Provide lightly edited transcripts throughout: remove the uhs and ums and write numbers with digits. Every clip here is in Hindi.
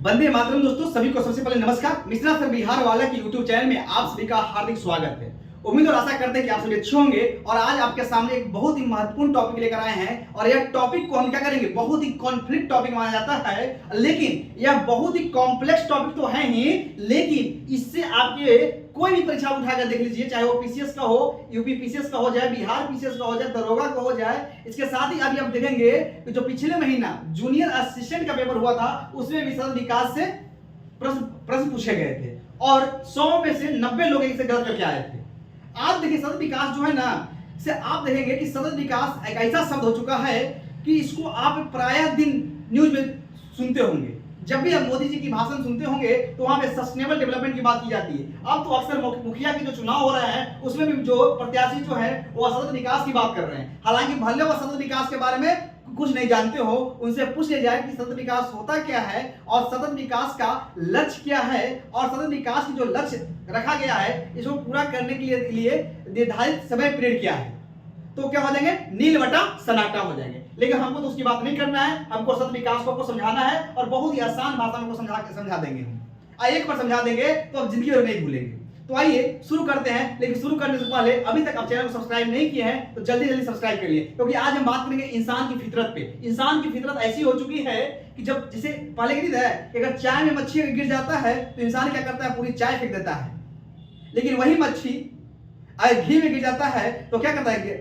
वंदे मातरम। दोस्तों सभी को सबसे पहले नमस्कार। मिश्रा सर बिहार वाला की यूट्यूब चैनल में आप सभी का हार्दिक स्वागत है। उम्मीद और आशा करते हैं कि आप सभी अच्छे होंगे और आज आपके सामने एक बहुत ही महत्वपूर्ण टॉपिक लेकर आए हैं और यह टॉपिक को हम क्या करेंगे, बहुत ही कॉन्फ्लिक्ट टॉपिक माना जाता है, लेकिन यह बहुत ही कॉम्प्लेक्स टॉपिक तो है ही, लेकिन इससे आपके कोई भी परीक्षा उठाकर देख लीजिए, चाहे वो पीसीएस का हो, यूपी पीसीएस का हो जाए, बिहार पीसीएस का हो जाए, दरोगा का हो जाए। इसके साथ ही अभी आप देखेंगे कि जो पिछले महीना जूनियर असिस्टेंट का पेपर हुआ था उसमें भी सतत विकास से प्रश्न पूछे गए थे और 100 में से 90 लोग इसे गलत करके आए थे। आप देखिए सतत विकास जो है ना, से आप देखेंगे कि सतत विकास एक ऐसा शब्द हो चुका है कि इसको आप प्रायः दिन न्यूज में सुनते होंगे। जब भी आप मोदी जी की भाषण सुनते होंगे तो वहां पे सस्टेनेबल डेवलपमेंट की बात की जाती है। अब तो अक्सर मुखिया के जो चुनाव हो रहा है उसमें भी जो प्रत्याशी जो है वो सतत विकास की बात कर रहे हैं। हालांकि भले वो सतत विकास के बारे में कुछ नहीं जानते हो, उनसे पूछ लिया जाए कि सतत विकास होता क्या है और सतत विकास का लक्ष्य क्या है और सतत विकास की जो लक्ष्य रखा गया है इसको पूरा करने के लिए निर्धारित समय पीरियड क्या है, तो क्या हो जाएंगे, नील बटा सन्नाटा हो जाएंगे। लेकिन हमको तो उसकी बात नहीं करना है, हमको सतत विकास को समझाना है और बहुत ही आसान भाषा में समझा देंगे हम। एक बार समझा देंगे तो अब जिंदगी में नहीं भूलेंगे। तो आइए शुरू करते हैं, लेकिन शुरू करने से पहले अभी तक आप चैनल को सब्सक्राइब नहीं किए हैं तो जल्दी जल्दी सब्सक्राइब करिए, क्योंकि आज हम बात करेंगे इंसान की फितरत पे। इंसान की फितरत ऐसी हो चुकी है कि जब जिसे पहले की रीत है कि अगर चाय में मच्छी गिर जाता है तो इंसान क्या करता है, पूरी चाय फेंक देता है। लेकिन वही मच्छी अगर घी में गिर जाता है तो क्या करता है,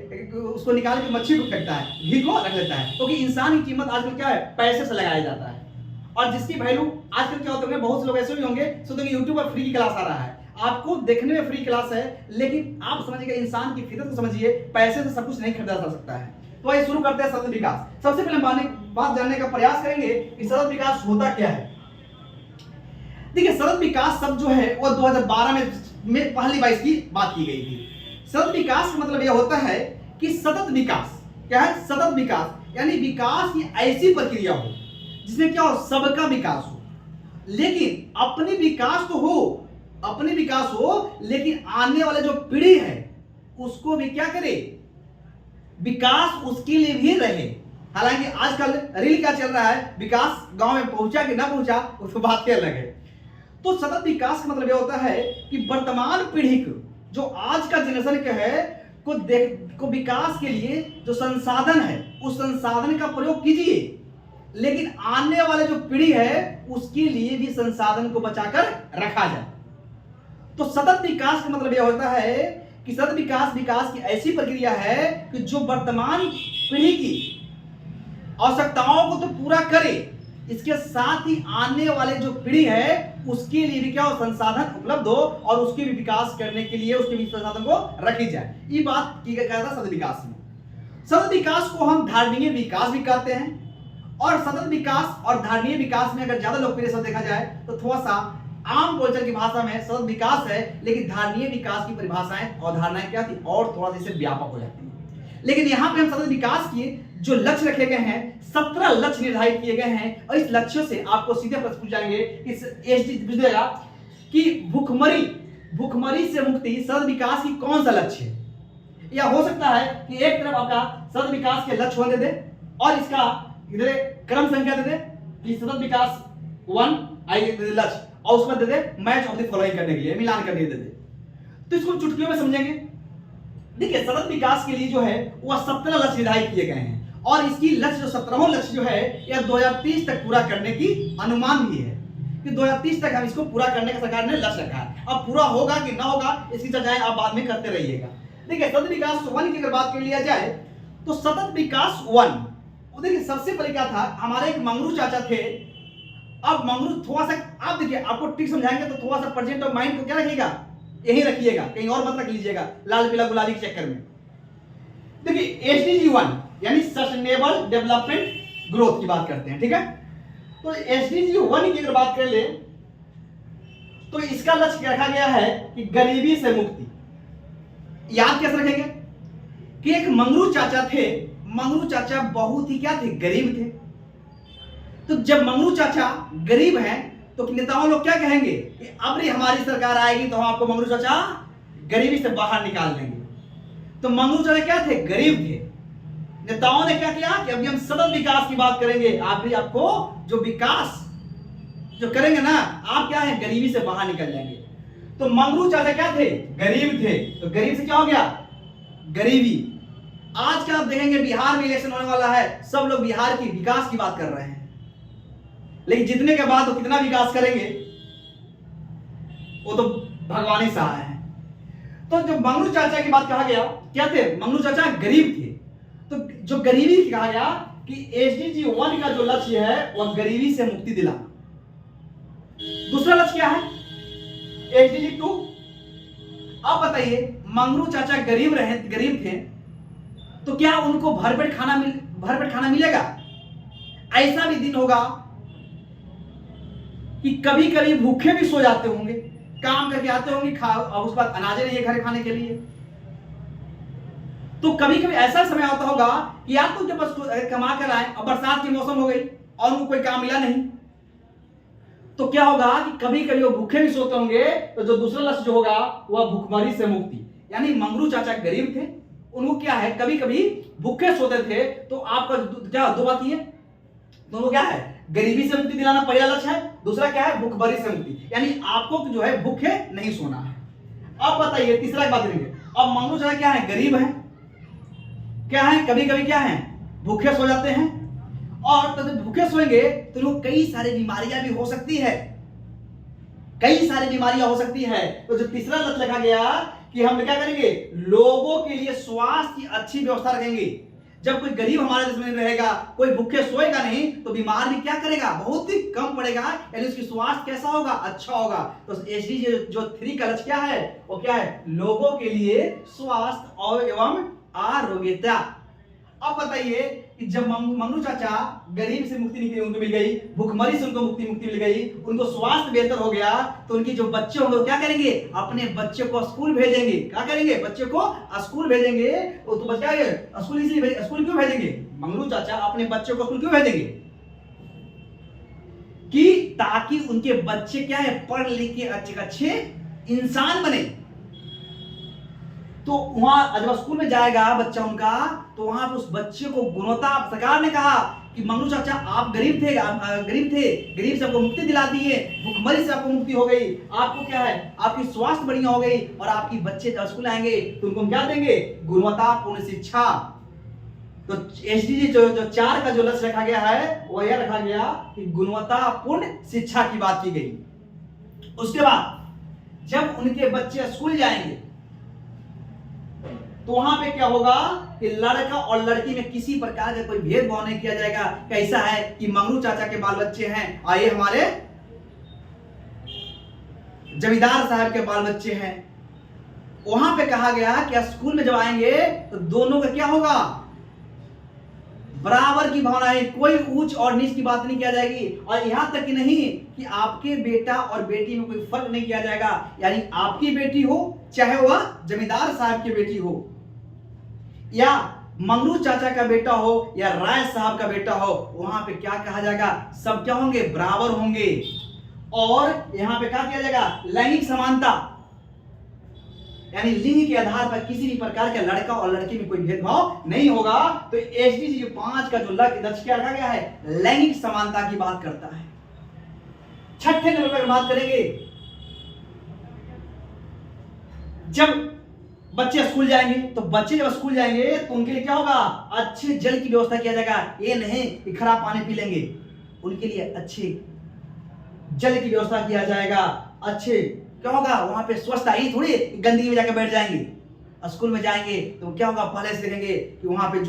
उसको निकाल के मच्छी को फेंकता है, घी को रख लेता है। क्योंकि इंसान की कीमत आजकल क्या है, पैसे से लगाया जाता है। और जिसकी वैल्यू आजकल क्या होता है, बहुत से लोग ऐसे भी होंगे सोचेंगे यूट्यूब पर फ्री की क्लास आ रहा है, आपको देखने में फ्री क्लास है, लेकिन आप समझिएगा इंसान की फितरत को समझिए, पैसे से सब कुछ नहीं खरीदा जा सकता है। तो आइए शुरू करते हैं सतत विकास। सबसे पहले बात जानने का प्रयास करेंगे कि सतत विकास होता क्या है। देखिए सतत विकास शब्द जो है वो 2012 में पहली बार इसकी बात की गई थी। सतत विकास का मतलब यह होता है कि सतत विकास क्या है, सतत विकास यानी विकास की ऐसी प्रक्रिया हो जिसमें क्या हो, सबका विकास हो, लेकिन अपनी विकास हो, लेकिन आने वाले जो पीढ़ी है उसको भी क्या करे, विकास उसके लिए भी रहे। हालांकि आजकल रील क्या चल रहा है, विकास गांव में पहुंचा कि ना पहुंचा उसको बात क्या अलग है। तो सतत विकास का मतलब यह होता है कि वर्तमान पीढ़ी को, जो आज का जनरेशन के है को विकास के लिए जो संसाधन है उस संसाधन का प्रयोग कीजिए, लेकिन आने वाले जो पीढ़ी है उसके लिए भी संसाधन को बचाकर रखा जाए। तो सतत विकास का मतलब यह होता है कि सतत विकास की ऐसी प्रक्रिया है कि जो वर्तमान पीढ़ी की आवश्यकताओं को तो पूरा करे, इसके साथ ही आने वाले जो पीढ़ी है उसके लिए भी क्या हो, संसाधन उपलब्ध हो और उसके भी विकास करने के लिए उसके भी संसाधन को रखी जाए। ये बात की गया था सतत विकास में। सतत विकास को हम धारणीय विकास भी कहते हैं और सतत विकास और धारणीय विकास में अगर ज्यादा लोकप्रिय शब्द देखा जाए तो थोड़ा सा आम बोलचाल की भाषा में सतत विकास है, लेकिन धारणीय विकास की परिभाषाएं और धारणाएं क्या थी और थोड़ा सा इससे व्यापक हो जाती है। लेकिन यहाँ पे हम सतत विकास की जो लक्ष्य रखे गए हैं, 17 लक्ष्य निर्धारित किए गए हैं और इस लक्ष्यों से आपको सीधे प्रश्न पूछ जाएंगे इस पूछेगा कि भूखमरी से मुक्ति सतत विकास की कौन सा लक्ष्य है। या हो सकता है कि एक तरफ आपका सतत विकास के लक्ष्य 1 दे दे और इसका इधर क्रम संख्या दे दे कि सतत विकास 1 लक्ष्य और उसमें दे दे मैच ऑफ द फॉलोइंग करने के लिए, मिलान करने के लिए दे दे, तो इसको चुटकियों में समझेंगे। देखिए सतत विकास के लिए जो है वह 17 लक्ष्य निर्धारित किए गए हैं और इसकी लक्ष्य जो 17वां लक्ष्य जो है यह 2030 तक पूरा करने की अनुमान भी है कि 2030 तक हम इसको पूरा करने का सरकार ने लक्ष्य रखा है। अब पूरा होगा कि ना होगा इसकी चर्चाएं आप बाद में करते रहिएगा। देखिए सतत विकास 1 की अगर बात कर लिया जाए तो सतत विकास 1, देखिए सबसे पहले क्या था, हमारे एक मंगरू चाचा थे। अब मंगरू थोड़ा सा आप देखिए, आपको ट्रिक समझाएंगे तो थोड़ा सा प्रेजेंट ऑफ माइंड को क्या रखिएगा, यही रखिएगा, कहीं और मत रख लीजिएगा लाल पीला गुलाबी के चक्कर में। देखिए एसडीजी 1 यानी सस्टेनेबल डेवलपमेंट ग्रोथ की बात करते हैं, ठीक है। तो एसडीजी 1 की अगर बात कर ले तो इसका लक्ष्य रखा गया है कि गरीबी से मुक्ति। याद कैसे रखेंगे कि एक मंगरू चाचा थे, मंगरू चाचा बहुत ही क्या थे, गरीब थे। तो जब मंगरू चाचा गरीब हैं तो नेताओं लोग क्या कहेंगे कि अब रे हमारी सरकार आएगी तो हम आपको मंगरू चाचा गरीबी से बाहर निकाल देंगे। तो मंगरू चाचा क्या थे, गरीब थे। नेताओं ने क्या किया कि अभी हम सतत विकास की बात करेंगे, आप भी आपको जो विकास जो करेंगे ना, आप क्या है, गरीबी से बाहर निकल जाएंगे। तो मंगरू चाचा क्या थे, गरीब थे, तो गरीब से क्या हो गया, गरीबी। आज का आप देखेंगे बिहार में इलेक्शन होने वाला है, सब लोग बिहार की विकास की बात कर रहे हैं, लेकिन जीतने के बाद वो कितना विकास करेंगे वो तो भगवान ही सहाय है। तो जो मंगरू चाचा की बात कहा गया, क्या थे, मंगरू चाचा गरीब थे। तो जो गरीबी कहा गया कि एसडीजी 1 का जो लक्ष्य है वह गरीबी से मुक्ति दिलाना। दूसरा लक्ष्य क्या है, एसडीजी 2। अब बताइए, मंगरू चाचा गरीब थे, तो क्या उनको भरपेट खाना मिलेगा? ऐसा भी दिन होगा कि कभी कभी भूखे भी सो जाते होंगे, काम करके आते होंगे, उस बाद अनाज नहीं है घर खाने के लिए। तो कभी कभी ऐसा समय आता होगा कि आप तो जब कमा कर आए और बरसात की मौसम हो गई और उनको कोई काम मिला नहीं, तो क्या होगा कि कभी कभी वो भूखे भी सोते होंगे। तो जो दूसरा लक्ष्य जो होगा वह भूखमरी से मुक्ति। यानी मंगरू चाचा गरीब थे, उनको क्या है, कभी कभी भूखे सोते थे। तो आपका क्या दो बात ये, दोनों क्या है, गरीबी से मुक्ति दिलाना पहला लक्ष्य है, दूसरा क्या है, भूखमरी से मुक्ति, यानी आपको जो है भूखे नहीं सोना है। अब बताइए तीसरा बात करेंगे। अब मंगरू चाचा क्या है, गरीब है, क्या है, कभी कभी क्या है, भूखे सो जाते हैं, और तो जब भूखे सोएंगे तो लोग कई सारी बीमारियां भी हो सकती है, कई सारी बीमारियां हो सकती है। तो जो तीसरा लक्ष्य लिखा गया कि हम क्या करेंगे, लोगों के लिए स्वास्थ्य की अच्छी व्यवस्था रखेंगे। जब कोई गरीब हमारे देश में रहेगा, कोई भूखे सोएगा नहीं, तो बीमार भी क्या करेगा, बहुत ही कम पड़ेगा, यानी उसकी स्वास्थ्य कैसा होगा, अच्छा होगा। तो एसडीजी जो 3 का लक्ष्य क्या है, वो क्या है, लोगों के लिए स्वास्थ्य और एवं आरोग्यता। अब बताइए कि जब मंगरू चाचा गरीब से मुक्ति उनको मिल गई, भूखमरी से उनको मुक्ति मिल गई, उनको स्वास्थ्य बेहतर हो गया, तो उनके जो बच्चे होंगे क्या करेंगे, अपने बच्चे को स्कूल भेजेंगे। क्या करेंगे, बच्चे को स्कूल भेजेंगे। तो बच्चा स्कूल इसलिए स्कूल क्यों भेजेंगे, मंगरू चाचा अपने बच्चे को स्कूल क्यों भेजेंगे, कि ताकि उनके बच्चे क्या है, पढ़ लिख के अच्छे इंसान बने। तो वहां जब स्कूल में जाएगा बच्चा उनका, तो वहां पर उस बच्चे को गुणवत्ता, सरकार ने कहा कि मंगरू चाचा आप गरीब थे, गरीब से आपको मुक्ति दिला दी है, भूखमरी से आपको मुक्ति हो गई, आपको क्या है, आपकी स्वास्थ्य बढ़िया हो गई, और आपकी बच्चे जब स्कूल आएंगे तो उनको क्या देंगे, गुणवत्तापूर्ण शिक्षा। तो एसडीजी जो 4 का जो लक्ष्य रखा गया है वो यह रखा गया कि गुणवत्तापूर्ण शिक्षा की बात की गई। उसके बाद जब उनके बच्चे स्कूल जाएंगे तो वहां पे क्या होगा कि लड़का और लड़की में किसी प्रकार का कोई भेदभाव नहीं किया जाएगा। कैसा है कि मंगरू चाचा के बाल बच्चे हैं और ये हमारे जमींदार साहब के बाल बच्चे हैं। वहां पे कहा गया कि स्कूल में जब आएंगे तो दोनों का क्या होगा, बराबर की भावनाएं, कोई ऊंच और नीच की बात नहीं किया जाएगी। और यहां तक कि नहीं कि आपके बेटा और बेटी में कोई फर्क नहीं किया जाएगा, यानी आपकी बेटी हो चाहे वह जमींदार साहब की बेटी हो, या मंगरू चाचा का बेटा हो या राय साहब का बेटा हो, वहां पे क्या कहा जाएगा, सब क्या होंगे, बराबर होंगे। और यहां पे क्या किया जाएगा, लैंगिक समानता, यानी लिंग के आधार पर किसी भी प्रकार के लड़का और लड़की में कोई भेदभाव नहीं होगा। तो एसडीजी 5 का जो लक्ष्य क्या रखा गया है, लैंगिक समानता की बात करता है। छठे नंबर पर बात करेंगे, जब बच्चे स्कूल जाएंगे, तो बच्चे जब स्कूल जाएंगे तो उनके लिए क्या होगा, अच्छे जल की व्यवस्था किया जाएगा। ये नहीं कि खराब पानी पी लेंगे, उनके लिए अच्छे जल की व्यवस्था किया जाएगा। अच्छे क्या होगा, वहां पे स्वच्छता, ही थोड़ी गंदगी में जाकर बैठ जाएंगे। स्कूल में जाएंगे तो क्या होगा, पहले से देखेंगे कि वहां पे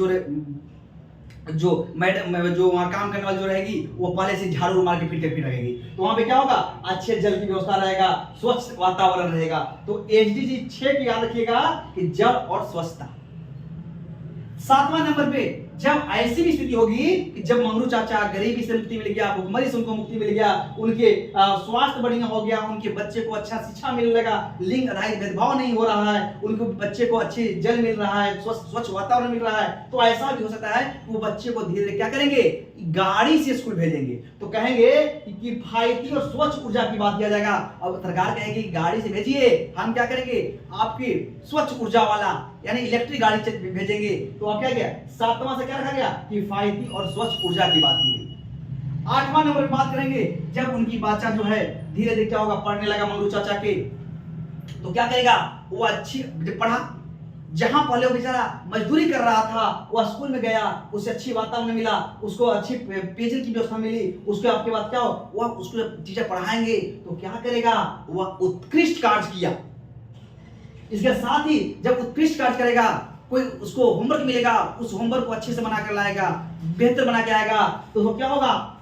जो मैडम जो वहां काम करने वाली जो रहेगी वो पहले से झाड़ू मार के फिर रहेगी। तो वहां पे क्या होगा, अच्छे जल की व्यवस्था रहेगा, स्वच्छ वातावरण रहेगा। तो एसडीजी 6 की याद रखिएगा कि जल और स्वच्छता। 7वां नंबर पे जब ऐसी भी स्थिति होगी कि जब मंगरू चाचा गरीबी से मुक्ति मिल गया, भुखमरी से उनको मुक्ति मिल गया, उनके स्वास्थ्य बढ़िया हो गया, उनके बच्चे को अच्छा शिक्षा मिलने लगा, लिंग आधारित भेदभाव नहीं हो रहा है, उनके बच्चे को अच्छे जल मिल रहा है, स्वच्छ वातावरण मिल रहा है, तो ऐसा भी हो सकता है वो बच्चे को धीरे धीरे क्या करेंगे, गाड़ी से स्कूल भेजेंगे। तो कहेंगे कि किफायती और स्वच्छ ऊर्जा की बात किया जाएगा। अब सरकार कहेगी गाड़ी से भेजिए, हम क्या करेंगे, आपकी स्वच्छ ऊर्जा वाला यानी इलेक्ट्रिक गाड़ी से भेजेंगे। तो अब क्या गया, 7वां से क्या रखा गया, किफायती और स्वच्छ ऊर्जा की बात की गई। 8वां नंबर पे बात करेंगे, जब उनकी बच्चा जो है धीरे धीरे क्या होगा, पढ़ने लगा मंगरू चाचा के, तो क्या करेगा, वो अच्छी पढ़ा, जहां पहले वो बेचारा मजदूरी कर रहा था, वो स्कूल में गया, उसे अच्छी वातावरण मिला, उसको अच्छी पेयजल की व्यवस्था मिली, उसके आपके बाद क्या हो, वह उसको टीचर पढ़ाएंगे तो क्या करेगा, वह उत्कृष्ट कार्य किया। इसके साथ ही जब उत्कृष्ट कार्य करेगा, कोई उसको होमवर्क मिलेगा, उस होमवर्क को अच्छे से बना कर लाएगा, बेहतर बना के आएगा, तो वो क्या होगा,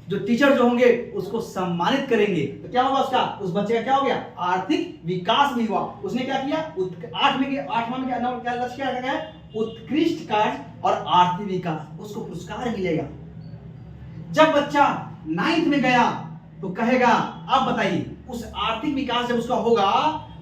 जो टीचर जो होंगे उसको सम्मानित करेंगे, तो क्या होगा, उसका उस बच्चे का क्या हो गया, आर्थिक विकास भी हुआ। उसने क्या किया, 8वां में क्या लक्ष्य क्या रखा गया, उत्कृष्ट कार्य और आर्थिक विकास, उसको पुरस्कार मिलेगा। जब बच्चा 9th में गया तो कहेगा, अब बताइए उस आर्थिक विकास जब उसका होगा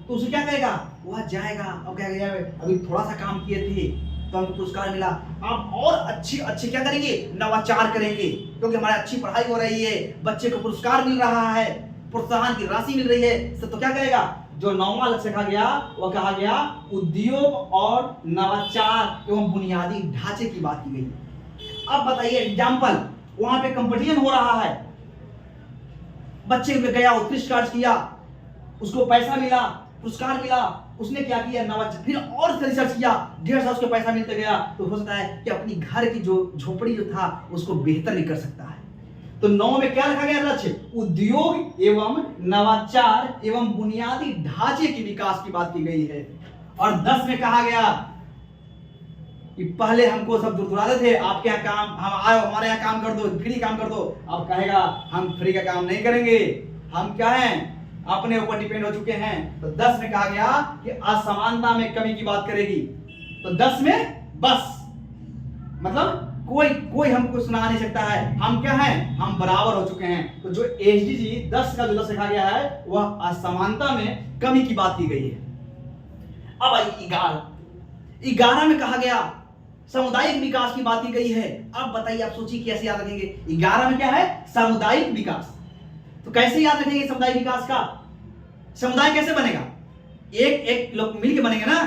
तो उसे क्या कहेगा, वह जाएगा, अब क्या कहेगा, अभी थोड़ा सा काम किए थे तो हमको पुरस्कार मिला, आप और अच्छी अच्छी क्या करेंगे, नवाचार करेंगे, क्योंकि हमारी अच्छी पढ़ाई हो रही है, बच्चे को पुरस्कार मिल रहा है, प्रोत्साहन की राशि मिल रही है, तो क्या करेगा, जो 9वां लक्ष्य कहा गया वह कहा गया उद्योग और नवाचार एवं बुनियादी ढांचे की बात की गई। अब बताइए एग्जाम्पल, वहां पे कंपटीशन हो रहा है, बच्चे में गया, उत्कृष्ट कार्य किया, उसको पैसा मिला, पुरस्कार मिला, उसने क्या किया, नवाचार, फिर और रिसर्च किया, ढेर सारा उसको पैसा मिलता गया, तो हो सकता है कि अपनी घर की जो झोपड़ी जो था उसको बेहतर भी कर सकता है। तो 9 में क्या रखा गया लक्ष्य, उद्योग एवं नवाचार एवं बुनियादी ढांचे के विकास की बात की गई है। और 10 में कहा गया कि पहले हमको सब दुर्दुराते थे, आपके यहाँ काम, हम आए हमारे यहाँ काम कर दो, फ्री काम कर दो, अब कहेगा हम फ्री का काम नहीं करेंगे, हम क्या हैं, अपने ऊपर डिपेंड हो चुके हैं। तो 10 में कहा गया कि असमानता में कमी की बात करेगी, तो 10 में बस मतलब कोई हमको सुना नहीं सकता है, हम क्या हैं, हम बराबर हो चुके हैं। तो जो एसडीजी 10 का जो लक्ष्य रखा गया है वह असमानता में कमी की बात की गई है। अब 11 में कहा गया सामुदायिक विकास की बात की गई है। अब बताइए, आप सोचिए कैसे याद रखेंगे, 11 में क्या है, सामुदायिक विकास। तो कैसे याद रखेंगे सामुदायिक विकास का, समुदाय कैसे बनेगा, एक लोग मिलके बनेंगे ना,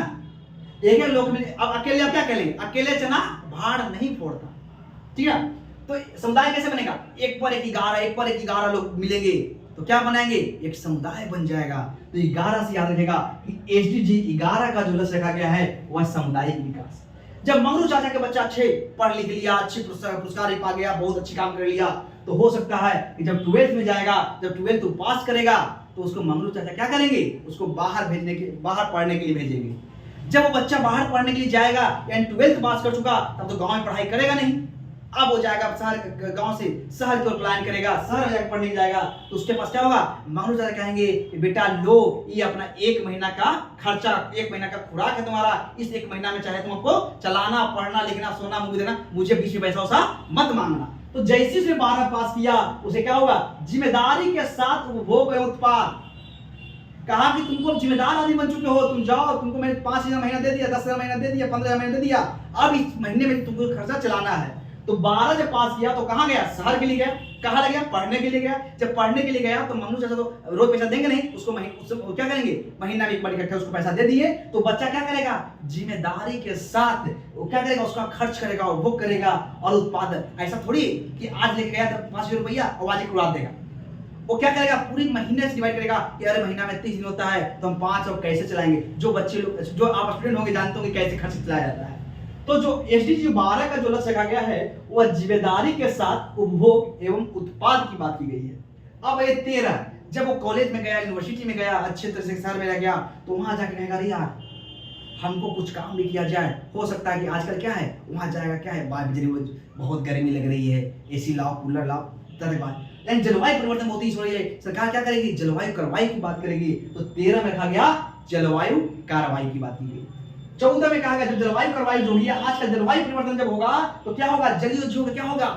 एक लोग मिल, अब अकेले आप क्या करेंगे, अकेले चना भाड़ नहीं फोड़ता, ठीक है। तो समुदाय कैसे बनेगा, एक पर एक 11 लोग मिलेंगे तो क्या बनाएंगे, एक समुदाय बन जाएगा। तो 11 से याद रखेगा कि एसडीजी 11 का जो लक्ष्य रखा गया है वह सामुदायिक विकास। जब मंगरू चाचा के बच्चा अच्छे पढ़ लिख लिया, अच्छे पुरस्कार पा गया, बहुत अच्छी काम कर लिया, तो हो सकता है कि जब 12th में जाएगा, जब 12th पास करेगा तो उसको मंगरू चाचा क्या करेंगे, उसको बाहर पढ़ने के लिए भेजेंगे। जब वो बच्चा बाहर पढ़ने के लिए जाएगा, यानी 12th पास कर चुका, तब तो गांव में पढ़ाई करेगा नहीं, अब वो जाएगा शहर, गांव से शहर की ओर प्लान करेगा, शहर में जाकर पढ़ने जाएगा, तो उसके पास क्या होगा, मंगरू चाचा कहेंगे बेटा लो, ये अपना 1 महीना का खर्चा, 1 महीना का खुराक है तुम्हारा, इस 1 महीना में चाहे तुम आपको चलाना, पढ़ना, लिखना, सोना, मूवी देना, मुझे 20 पैसा वैसा मत मांगना। तो जैसे उसने 12 पास किया, उसे क्या होगा, जिम्मेदारी के साथ उपभोग एवं उत्पाद, कहा कि तुमको जिम्मेदार आदमी बन चुके हो, तुम जाओ, तुमको मैंने 5,000 महीना दे दिया, 10,000 महीना दे दिया, 15,000 महीना दे दिया, अब इस महीने में तुमको खर्चा चलाना है। तो 12 जब पास किया तो कहां गया, शहर के लिए गया, कहां गया, पढ़ने के लिए गया। जब पढ़ने के लिए गया तो मंगरू चाचा तो रोज पैसा देंगे नहीं, उसको क्या करेंगे, महीना में एक बार इकट्ठा उसको पैसा दे दिए, तो बच्चा क्या करेगा, जिम्मेदारी के साथ वो क्या करेगा, उसका खर्च करेगा, उपभोग करेगा और उत्पादन। ऐसा थोड़ी कि आज लेके गया तो 5,000 रुपया और आज एक उड़ा देगा, वो क्या करेगा, पूरी महीने से डिवाइड करेगा कि अरे महीना में 30 दिन होता है तो हम 5 और कैसे चलाएंगे। जो बच्चे लोग, जो आप स्टूडेंट होंगे जानते होंगे कैसे खर्च चलाया जाता है। तो जो एसडीजी 12 का जो लक्ष्य रखा गया है वह जिम्मेदारी के साथ उपभोग एवं उत्पाद की बात की गई है। अब ये 13, जब वो कॉलेज में गया, यूनिवर्सिटी में गया, अच्छे तरह से शहर में रह गया, तो वहां जाके कहेगा अरे यार हमको कुछ काम भी किया जाए। हो सकता है कि आजकल क्या है, वहां जाएगा क्या है, बहुत गर्मी लग रही है, एसी लाओ, कूलर लाओ, तरह बात, लेकिन जलवायु परिवर्तन बहुत ही हो रही है, सरकार क्या करेगी, जलवायु कार्रवाई की बात करेगी। तो 13 में रखा गया जलवायु कार्रवाई की बात की गई। 14 में कहा गया जब जलवायु कार्रवाई जो होगी, आज का जलवायु परिवर्तन जब होगा तो क्या होगा, जलीय जीवों का क्या होगा,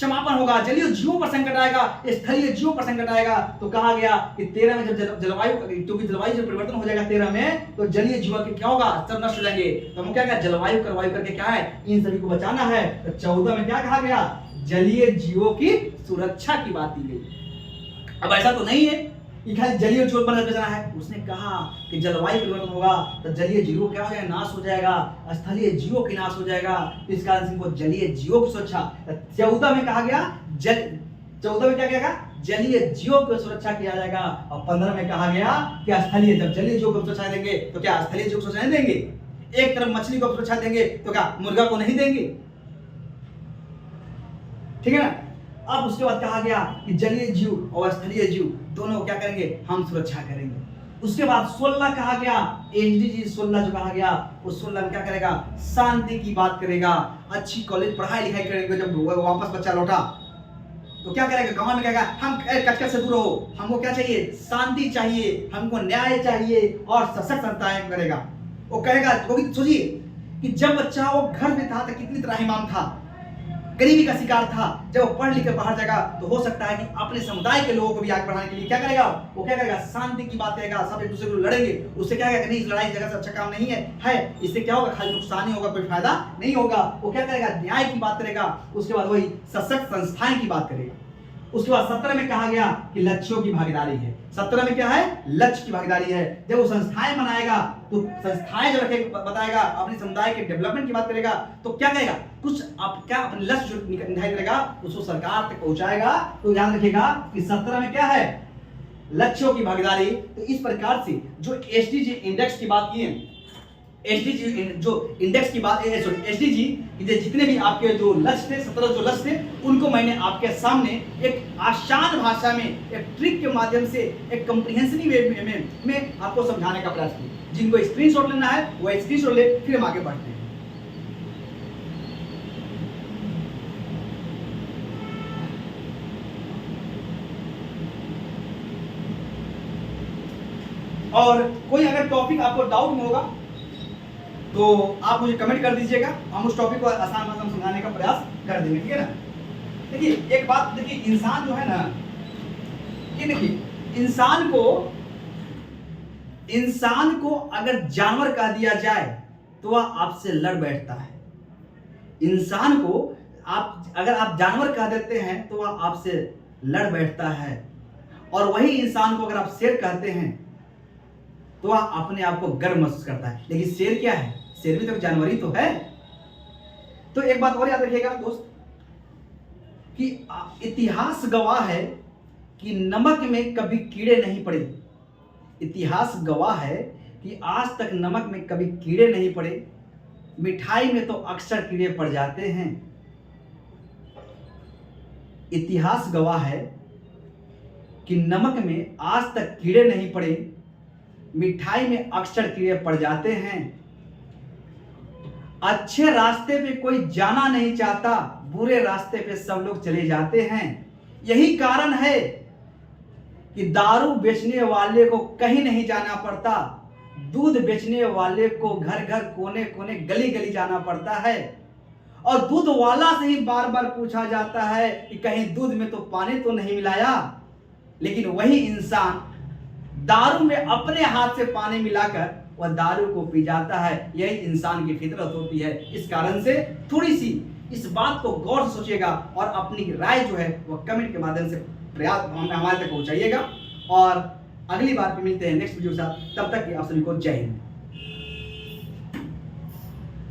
समापन होगा, जलीय जीवों पर संकट आएगा, स्थलीय जीवों पर संकट आएगा। तो कहा गया कि 13 में जब जलवायु, क्योंकि जलवायु जब परिवर्तन हो जाएगा 13 में, तो जलीय जीवों के क्या होगा, सब नष्ट हो जाएंगे। तो हम क्या कहा, जलवायु कार्रवाई करके क्या है, इन सभी को बचाना है। तो 14 में क्या कहा गया, जलीय जीवों की सुरक्षा की बात की गई। अब ऐसा तो नहीं है कि खाली जलीय जीव पर बचना है। उसने कहा कि जलवायु परिवर्तन होगा तो जलीय जीवों क्या हो जाएगा, नाश हो जाएगा, स्थलीय जीवों की नाश हो जाएगा। तो इस कारण से इनको जलीय जीवों की सुरक्षा 14 में कहा गया, 14 में क्या कहेगा, जलीय जीवों की सुरक्षा किया जाएगा। और 15 में कहा गया कि स्थलीय, जब जलीय जीवों को सुरक्षा देंगे तो क्या स्थलीय जीवों को सुरक्षा नहीं देंगे? एक तरफ मछली को सुरक्षा देंगे तो क्या मुर्गा को नहीं देंगे? ठीक है ना। अब उसके बाद कहा गया कि जलीय जीव और स्थलीय जीव दोनों क्या करेंगे, हम सुरक्षा करेंगे। उसके बाद 16 कहा गया, एसडीजी 16 जो कहा गया, उस 16 में क्या करेगा, शांति की बात करेगा। अच्छी कॉलेज पढ़ाई लिखाई करेंगे। जब वापस बच्चा लौटा तो क्या करेगा, गांव में कहेगा हम कचकच से दूर हो, हमको क्या चाहिए, शांति चाहिए, हमको न्याय चाहिए और सशक्त संस्थाएं करेगा। वो कहेगा, वो सोचिए कि जब बच्चा वो घर में था तो कितनी त्राहिमाम था, गरीबी का शिकार था। जब वो पढ़ लिख कर बाहर जाएगा तो हो सकता है कि अपने समुदाय के लोगों को भी आगे बढ़ाने के लिए क्या करेगा, वो क्या करेगा, शांति की बात करेगा। सब एक दूसरे को लड़ेंगे, उससे क्या कहेगा, नहीं इस लड़ाई जगह से अच्छा काम नहीं है, इससे क्या होगा, खाली नुकसान ही होगा, कोई फायदा नहीं होगा। वो क्या करेगा, न्याय की बात करेगा। उसके बाद वही सशक्त संस्थाएं की बात करेगा। उसके बाद 17 में कहा गया कि लक्ष्यों की भागीदारी है। 17 में क्या है, लक्ष्य की भागीदारी है। जब वो संस्थाएं बनाएगा तो संस्थाएं जो रखे बताएगा, अपने समुदाय के डेवलपमेंट की बात करेगा, तो क्या कहेगा, कुछ आप क्या अपने लक्ष्य जो निर्धारित करेगा उसको सरकार तक पहुंचाएगा। तो ध्यान रखिएगा कि 17 में क्या है, लक्ष्यों की भागीदारी। तो इस प्रकार से जो एसडीजी इंडेक्स की बात की है, एसडीजी जो इंडेक्स की बात, एसडीजी जितने भी आपके जो लक्ष्य थे, 17 जो लक्ष्य थे, उनको मैंने आपके सामने एक आसान भाषा में, एक ट्रिक के माध्यम से, एक कॉम्प्रिहेंसिव वे में आपको समझाने का प्रयास किया। जिनको स्क्रीनशॉट लेना है वो स्क्रीनशॉट ले, फिर हम आगे बढ़ते हैं। और कोई अगर टॉपिक आपको डाउट में होगा तो आप मुझे कमेंट कर दीजिएगा, हम उस टॉपिक को आसान भाषा में समझाने का प्रयास कर देंगे। ठीक है ना। देखिए एक बात, देखिए इंसान जो है ना, ये देखिए इंसान को अगर जानवर कह दिया जाए तो वह आपसे लड़ बैठता है। इंसान को अगर आप जानवर कह देते हैं तो वह आपसे लड़ बैठता है। और वही इंसान को अगर आप शेर कहते हैं तो वह अपने आप को गर्व महसूस करता है। लेकिन शेर क्या है, शेर भी तो जानवर ही तो है। तो एक बात और याद रखिएगा दोस्त, कि इतिहास गवाह है कि नमक में कभी कीड़े नहीं पड़े। इतिहास गवाह है कि आज तक नमक में कभी कीड़े नहीं पड़े, मिठाई में तो अक्सर कीड़े पड़ जाते हैं। इतिहास गवाह है कि नमक में आज तक कीड़े नहीं पड़े, मिठाई में अक्सर कीड़े पड़ जाते हैं। अच्छे रास्ते पे कोई जाना नहीं चाहता, बुरे रास्ते पे सब लोग चले जाते हैं। यही कारण है कि दारू बेचने वाले को कहीं नहीं जाना पड़ता, दूध बेचने वाले को घर घर कोने कोने गली गली जाना पड़ता है। और दूध वाला से ही बार बार पूछा जाता है कि कहीं दूध में तो पानी तो नहीं मिलाया। लेकिन वही इंसान दारू में अपने हाथ से पानी मिलाकर वह दारू को पी जाता है। यही इंसान की फितरत होती है। इस कारण से थोड़ी सी इस बात को गौर से सोचिएगा और अपनी राय जो है वह कमेंट के माध्यम से प्रयास हमारे तक पहुंचाइएगा। और अगली बार मिलते हैं नेक्स्ट वीडियो के साथ। तब तक आप सभी को जय हिंद।